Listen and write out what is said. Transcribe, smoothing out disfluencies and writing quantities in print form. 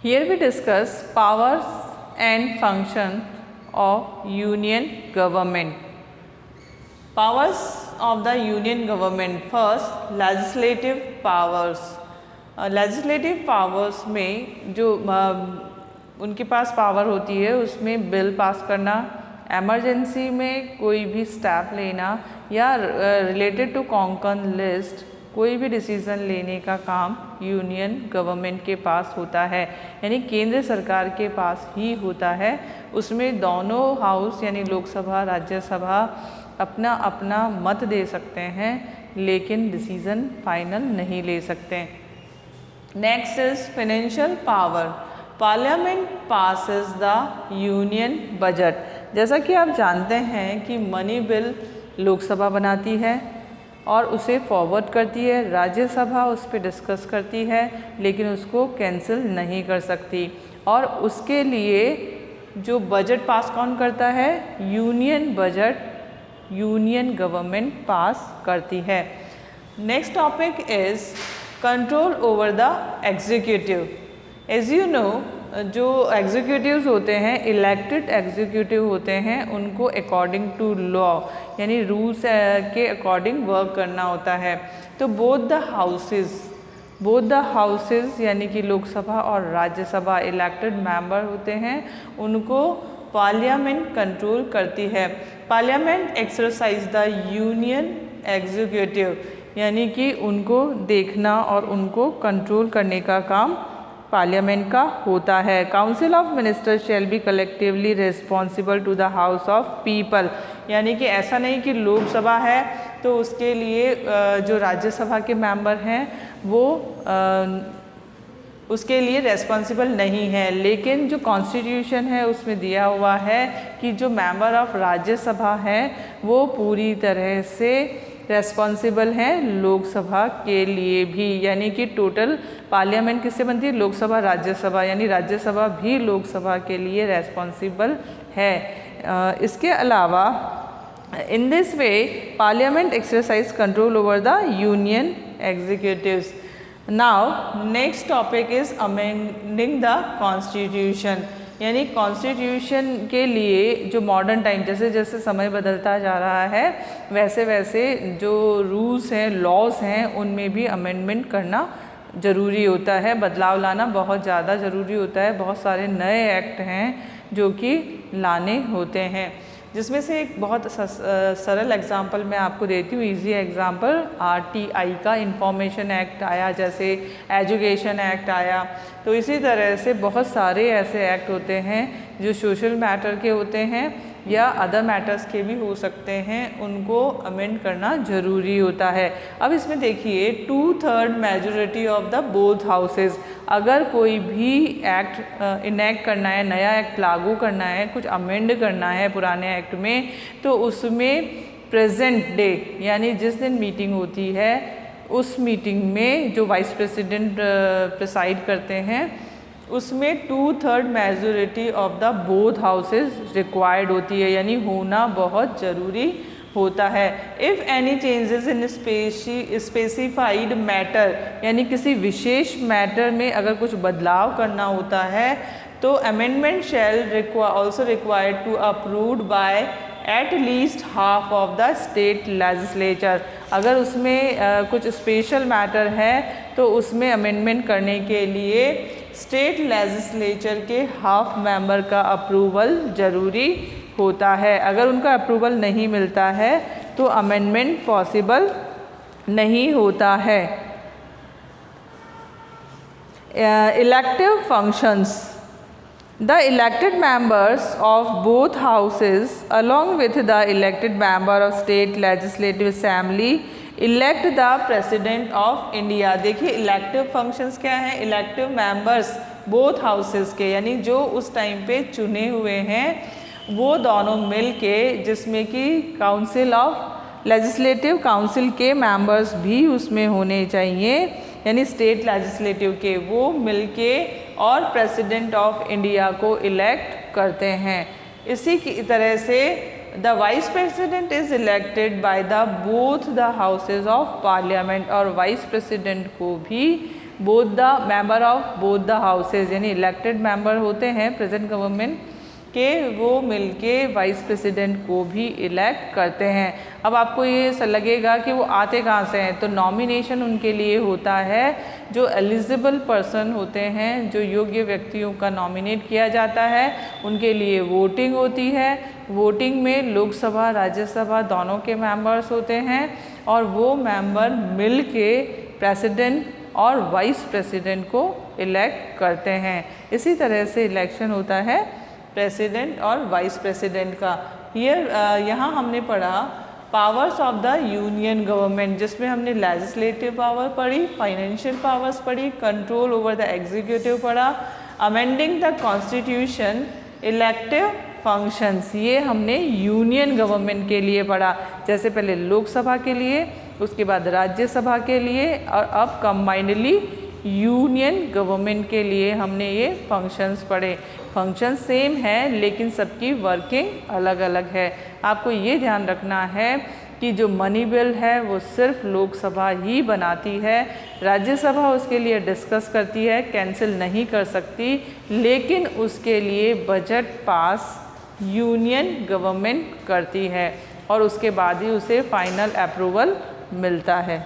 Here we discuss powers and function of union government. Powers of the union government. First, legislative powers. Legislative powers में जो उनके पास power होती है उसमें bill pass करना, emergency में कोई भी स्टेप लेना या रिलेटेड टू कॉन्कन लिस्ट कोई भी डिसीज़न लेने का काम यूनियन गवर्नमेंट के पास होता है, यानी केंद्र सरकार के पास ही होता है। उसमें दोनों हाउस यानी लोकसभा राज्यसभा अपना अपना मत दे सकते हैं लेकिन डिसीज़न फाइनल नहीं ले सकते। Next is financial power. Parliament passes the union budget. जैसा कि आप जानते हैं कि मनी बिल लोकसभा बनाती है और उसे फॉरवर्ड करती है, राज्यसभा उस पर डिस्कस करती है लेकिन उसको कैंसिल नहीं कर सकती, और उसके लिए जो बजट पास कौन करता है? Union budget union government pass करती है। Next topic is control over the executive. As you know, जो एग्जीक्यूटिव्स होते हैं इलेक्टेड एग्जीक्यूटिव होते हैं, उनको अकॉर्डिंग टू लॉ यानी रूल्स के अकॉर्डिंग वर्क करना होता है। तो बोथ द हाउसेस यानी कि लोकसभा और राज्यसभा इलेक्टेड मेंबर होते हैं, उनको पार्लियामेंट कंट्रोल करती है। Parliament exercise the union executive यानी कि उनको देखना और उनको कंट्रोल करने का काम पार्लियामेंट का होता है। Council of ministers shall be collectively responsible to the House of People, यानी कि ऐसा नहीं कि लोकसभा है तो उसके लिए जो राज्यसभा के मेंबर हैं वो उसके लिए रेस्पॉन्सिबल नहीं है, लेकिन जो कॉन्स्टिट्यूशन है उसमें दिया हुआ है कि जो मेंबर ऑफ राज्यसभा हैं वो पूरी तरह से रेस्पॉन्सिबल हैं लोकसभा के लिए भी, यानी कि टोटल पार्लियामेंट किससे बनती है? लोकसभा राज्यसभा, यानी राज्यसभा भी लोकसभा के लिए रेस्पॉन्सिबल है। इसके अलावा in this way parliament exercise control over the union executives. Now next topic is amending the constitution, यानी कॉन्स्टिट्यूशन के लिए जो मॉडर्न टाइम जैसे जैसे समय बदलता जा रहा है वैसे वैसे जो रूल्स हैं लॉज हैं उनमें भी अमेंडमेंट करना ज़रूरी होता है, बदलाव लाना बहुत ज़्यादा ज़रूरी होता है। बहुत सारे नए एक्ट हैं जो कि लाने होते हैं, जिसमें से एक बहुत सरल एग्जांपल मैं आपको देती हूँ, इजी एग्जांपल RTI का इंफॉर्मेशन एक्ट आया, जैसे एजुकेशन एक्ट आया। तो इसी तरह से बहुत सारे ऐसे एक्ट होते हैं जो सोशल मैटर के होते हैं या अदर मैटर्स के भी हो सकते हैं, उनको अमेंड करना ज़रूरी होता है। अब इसमें देखिए 2/3 majority of the both houses, अगर कोई भी एक्ट इनेक्ट करना है, नया एक्ट लागू करना है, कुछ अमेंड करना है पुराने एक्ट में, तो उसमें प्रेजेंट डे यानी जिस दिन मीटिंग होती है उस मीटिंग में जो वाइस प्रेसिडेंट प्रिसाइड करते हैं उसमें 2/3 majority of the both houses required होती है, यानी होना बहुत ज़रूरी होता है। If any changes in specified matter, यानी किसी विशेष मैटर में अगर कुछ बदलाव करना होता है तो amendment shall also required to approved by at least half of the state legislature. अगर उसमें कुछ स्पेशल मैटर है तो उसमें अमेंडमेंट करने के लिए स्टेट लेजिस्लेचर के हाफ मेंबर का अप्रूवल ज़रूरी होता है। अगर उनका अप्रूवल नहीं मिलता है तो अमेंडमेंट पॉसिबल नहीं होता है। Elective functions. The elected members of both houses along with the elected member of state legislative assembly elect the president of India। देखिए इलेक्टिव फंक्शंस क्या हैं? इलेक्टिव मेंबर्स बोथ हाउसेस के, यानी जो उस टाइम पे चुने हुए हैं वो दोनों मिल के, जिसमें कि काउंसिल ऑफ लेजिस्लेटिव काउंसिल के मेंबर्स भी उसमें होने चाहिए, यानी स्टेट लेजिस्लेटिव के, वो मिलके और प्रेसिडेंट ऑफ इंडिया को इलेक्ट करते हैं। इसी की तरह से the vice president is elected by the both the houses of parliament, और वाइस प्रेसिडेंट को भी both the member of both the houses, यानी इलेक्टेड मेंबर होते हैं प्रेजेंट गवर्नमेंट के, वो मिलके वाइस प्रेसिडेंट को भी इलेक्ट करते हैं। अब आपको ये लगेगा कि वो आते कहाँ से हैं, तो नॉमिनेशन उनके लिए होता है, जो एलिजिबल पर्सन होते हैं, जो योग्य व्यक्तियों का नॉमिनेट किया जाता है, उनके लिए वोटिंग होती है। वोटिंग में लोकसभा राज्यसभा दोनों के मेंबर्स होते हैं और वो मेंबर मिल के प्रेसिडेंट और वाइस प्रेसिडेंट को इलेक्ट करते हैं। इसी तरह से इलेक्शन होता है प्रेसिडेंट और वाइस प्रेसिडेंट का। यहाँ हमने पढ़ा powers of the union government, जिसमें हमने लेजिस्लेटिव पावर पढ़ी, फाइनेंशियल पावर्स पढ़ी, कंट्रोल ओवर द एग्जीक्यूटिव पढ़ा, amending the constitution, elective functions, ये हमने यूनियन गवर्नमेंट के लिए पढ़ा। जैसे पहले लोकसभा के लिए, उसके बाद राज्यसभा के लिए, और अब कंबाइंडली यूनियन गवर्नमेंट के लिए हमने ये फंक्शंस पढ़े। फंक्शन सेम है लेकिन सबकी वर्किंग अलग अलग है। आपको ये ध्यान रखना है कि जो मनी बिल है वो सिर्फ लोकसभा ही बनाती है, राज्यसभा उसके लिए डिस्कस करती है, कैंसिल नहीं कर सकती, लेकिन उसके लिए बजट पास यूनियन गवर्नमेंट करती है और उसके बाद ही उसे फाइनल अप्रूवल मिलता है।